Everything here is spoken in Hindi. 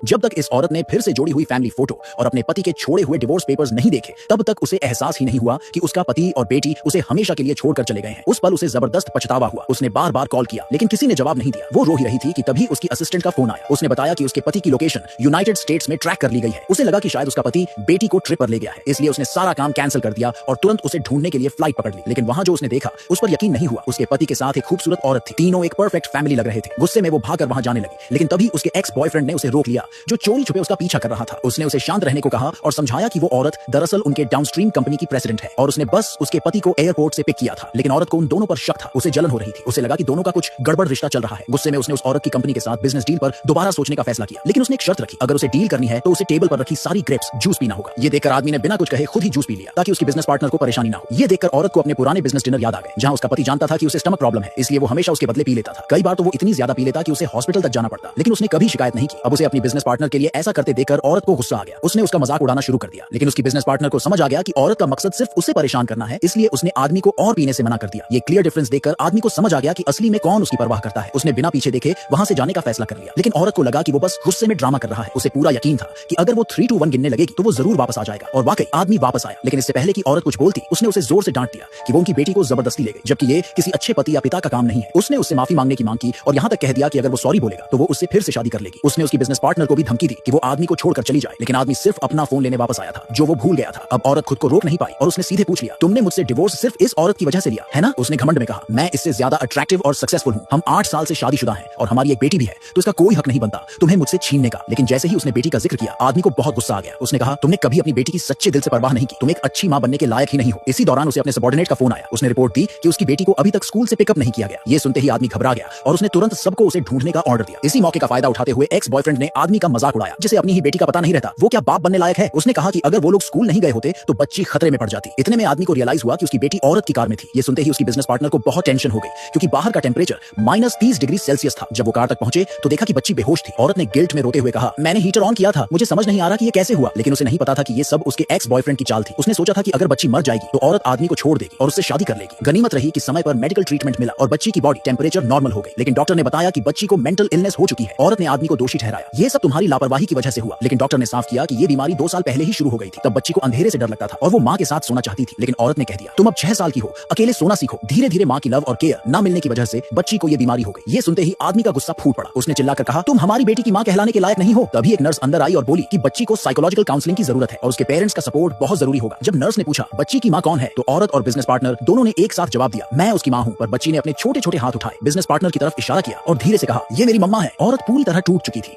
जब तक इस औरत ने फिर से जोड़ी हुई फैमिली फोटो और अपने पति के छोड़े हुए डिवोर्स पेपर्स नहीं देखे, तब तक उसे एहसास ही नहीं हुआ कि उसका पति और बेटी उसे हमेशा के लिए छोड़कर चले गए हैं। उस पल उसे जबरदस्त पछतावा हुआ। उसने बार बार कॉल किया लेकिन किसी ने जवाब नहीं दिया। वो रो ही रही थी कि तभी उसकी असिस्टेंट का फोन आया। उसने बताया कि उसके पति की लोकेशन यूनाइटेड स्टेट्स में ट्रैक कर ली गई है। उसे लगा कि शायद उसका पति बेटी को ट्रिप पर ले गया है, इसलिए उसने सारा काम कैंसिल कर दिया और तुरंत उसे ढूंढने के लिए फ्लाइट पकड़ ली। लेकिन वहां जो उसने देखा उस पर यकीन नहीं हुआ। उसके पति के साथ एक खूबसूरत औरत थी। तीनों एक परफेक्ट फैमिली लग रहे थे। गुस्से में वो भागकर वहां जाने लगी, लेकिन तभी उसके एक्स बॉयफ्रेंड ने उसे रोक लिया, जो चोरी छुपे उसका पीछा कर रहा था। उसने उसे शांत रहने को कहा और समझाया कि वो औरत दरअसल उनके डाउनस्ट्रीम कंपनी की प्रेसिडेंट है और उसने बस उसके पति को एयरपोर्ट से पिक किया था। लेकिन औरत को उन दोनों पर शक था। उसे जलन हो रही थी। उसे लगा कि दोनों का कुछ गड़बड़ रिश्ता चल रहा है। गुस्से में उसने उस औरत की कंपनी के साथ बिजनेस डील पर दोबारा सोचने का फैसला किया, लेकिन उसने एक शर्त रखी, अगर उसे डील करनी है तो उसे टेबल पर रखी सारी ग्रेप्स जूस पीना होगा। ये देखकर आदमी ने बिना कुछ कहे खुद ही जूस पी लिया ताकि उसकी बिजनेस पार्टनर को परेशानी ना हो। ये देखकर औरत को अपने पुराने बिजनेस डिनर याद आ गए, जहां उसका पति जानता था कि उसे स्टमक प्रॉब्लम है, इसलिए वो हमेशा उसके बदले पी लेता था। कई बार तो वो इतनी ज्यादा पी लेता कि उसे हॉस्पिटल तक जाना पड़ता, लेकिन उसने कभी शिकायत नहीं की। अब उसे अपनी बिजनेस पार्टनर के लिए ऐसा करते देखकर औरत को गुस्सा आ गया। उसने उसका मजाक उड़ाना शुरू कर दिया, लेकिन उसकी बिजनेस पार्टनर को समझ आ गया कि औरत का मकसद सिर्फ उसे परेशान करना है, इसलिए उसने आदमी को और पीने से मना कर दिया। ये क्लियर डिफरेंस देखकर आदमी को समझ आ गया कि असली में कौन उसकी परवाह करता है। उसने बिना पीछे देखे वहां से जाने का फैसला कर लिया, लेकिन औरत को लगा कि वो बस गुस्से में ड्रामा कर रहा है। उसे पूरा यकीन था कि अगर वो 3 2 1 गिनने लगेगी तो वो जरूर वापस आ जाएगा। और वाकई आदमी वापस आया, लेकिन इससे पहले कि औरत कुछ बोलती, उसने उसे जोर से डांट दिया कि वो उनकी बेटी को जबरदस्ती ले गई, जबकि ये किसी अच्छे पति या पिता का काम नहीं है। उसने उससे माफी मांगने की मांग की और यहाँ तक कह दिया कि अगर वो सॉरी बोलेगा तो वो उससे फिर से शादी कर लेगी। उसने उसकी बिजनेस पार्टनर को भी धमकी दी कि वो आदमी को छोड़कर चली जाए, लेकिन आदमी सिर्फ अपना फोन लेने वापस आया था, जो वो भूल गया था। अब औरत खुद को रोक नहीं पाई और उसने सीधे पूछ लिया, तुमने मुझसे डिवोर्स सिर्फ इस औरत की वजह से लिया है ना? उसने घमंड में कहा, मैं इससे ज्यादा अट्रैक्टिव और सक्सेसफुल हूँ। हम 8 साल से शादीशुदा हैं और हमारी एक बेटी भी है, तो इसका कोई हक नहीं बनता तुम्हें मुझसे छीनने का। लेकिन जैसे ही उसने बेटी का जिक्र किया, आदमी को बहुत गुस्सा आ गया। उसने कहा, तुमने कभी अपनी बेटी की सच्चे दिल से परवाह नहीं की, तुम एक अच्छी मां बनने के लायक ही नहीं हो। इसी दौरान उसे अपने सबॉर्डिनेट का फोन आया। उसने रिपोर्ट दी कि उसकी बेटी को अभी तक स्कूल से पिकअप नहीं किया गया। ये सुनते ही आदमी घबरा गया और उसने तुरंत सबको उसे ढूंढने का ऑर्डर दिया। इसी मौके का फायदा उठाते हुए एक्स बॉयफ्रेंड ने आदमी का मजाक उड़ाया, जिसे अपनी ही बेटी का पता नहीं रहता, वो क्या बाप बनने लायक है। उसने कहा कि अगर वो लोग स्कूल नहीं गए होते तो बच्ची खतरे में पड़ जाती। इतने में आदमी को रियलाइज हुआ कि उसकी बेटी औरत की कार में थी। ये सुनते ही उसकी बिजनेस पार्टनर को बहुत टेंशन हो गई, क्योंकि बाहर का टेम्परेचर -30 डिग्री सेल्सियस था। जब वो कार तक पहुंचे तो देखा कि बच्ची बेहोश थी। औरत ने गिल्ट में रोते हुए कहा, मैंने हीटर ऑन किया था, मुझे समझ नहीं आ रहा कि ये कैसे हुआ। लेकिन उसे नहीं पता था कि ये सब उसके एक्स बॉयफ्रेंड की चाल थी। उसने सोचा था कि अगर बच्ची मर जाएगी तो औरत आदमी को छोड़ देगी और उससे शादी कर लेगी। गनीमत रही कि समय पर मेडिकल ट्रीटमेंट मिला और बच्ची की बॉडी टेम्परेचर नॉर्मल हो गई। लेकिन डॉक्टर ने बताया कि बच्ची को मेंटल इलनेस हो चुकी है। औरत ने आदमी को दोषी ठहराया, ये सब तुम्हारी लापरवाही की वजह से हुआ। लेकिन डॉक्टर ने साफ किया कि ये बीमारी 2 साल पहले ही शुरू हो गई थी। तब बच्ची को अंधेरे से डर लगता था और वो माँ के साथ सोना चाहती थी। लेकिन औरत ने कह दिया, तुम अब 6 साल की हो, अकेले सोना सीखो। धीरे धीरे माँ की लव और केयर न मिलने की वजह से बच्ची को ये बीमारी हो गई। ये सुनते ही आदमी का गुस्सा फूट पड़ा। उसने चिल्लाकर कहा, तुम हमारी बेटी की माँ कहलाने के लायक नहीं हो। तभी एक नर्स अंदर आई और बोली कि बच्ची को साइकोलॉजिकल काउंसलिंग की जरूरत है और उसके पेरेंट्स का सपोर्ट बहुत जरूरी होगा। जब नर्स ने पूछा बच्ची की माँ कौन है, तो औरत और बिजनेस पार्टनर दोनों ने एक साथ जवाब दिया, मैं उसकी माँ हूँ। पर बच्ची ने अपने छोटे छोटे हाथ उठाए, बिजनेस पार्टनर की तरफ इशारा किया और धीरे से कहा, ये मेरी मम्मा है। औरत पूरी तरह टूट चुकी थी।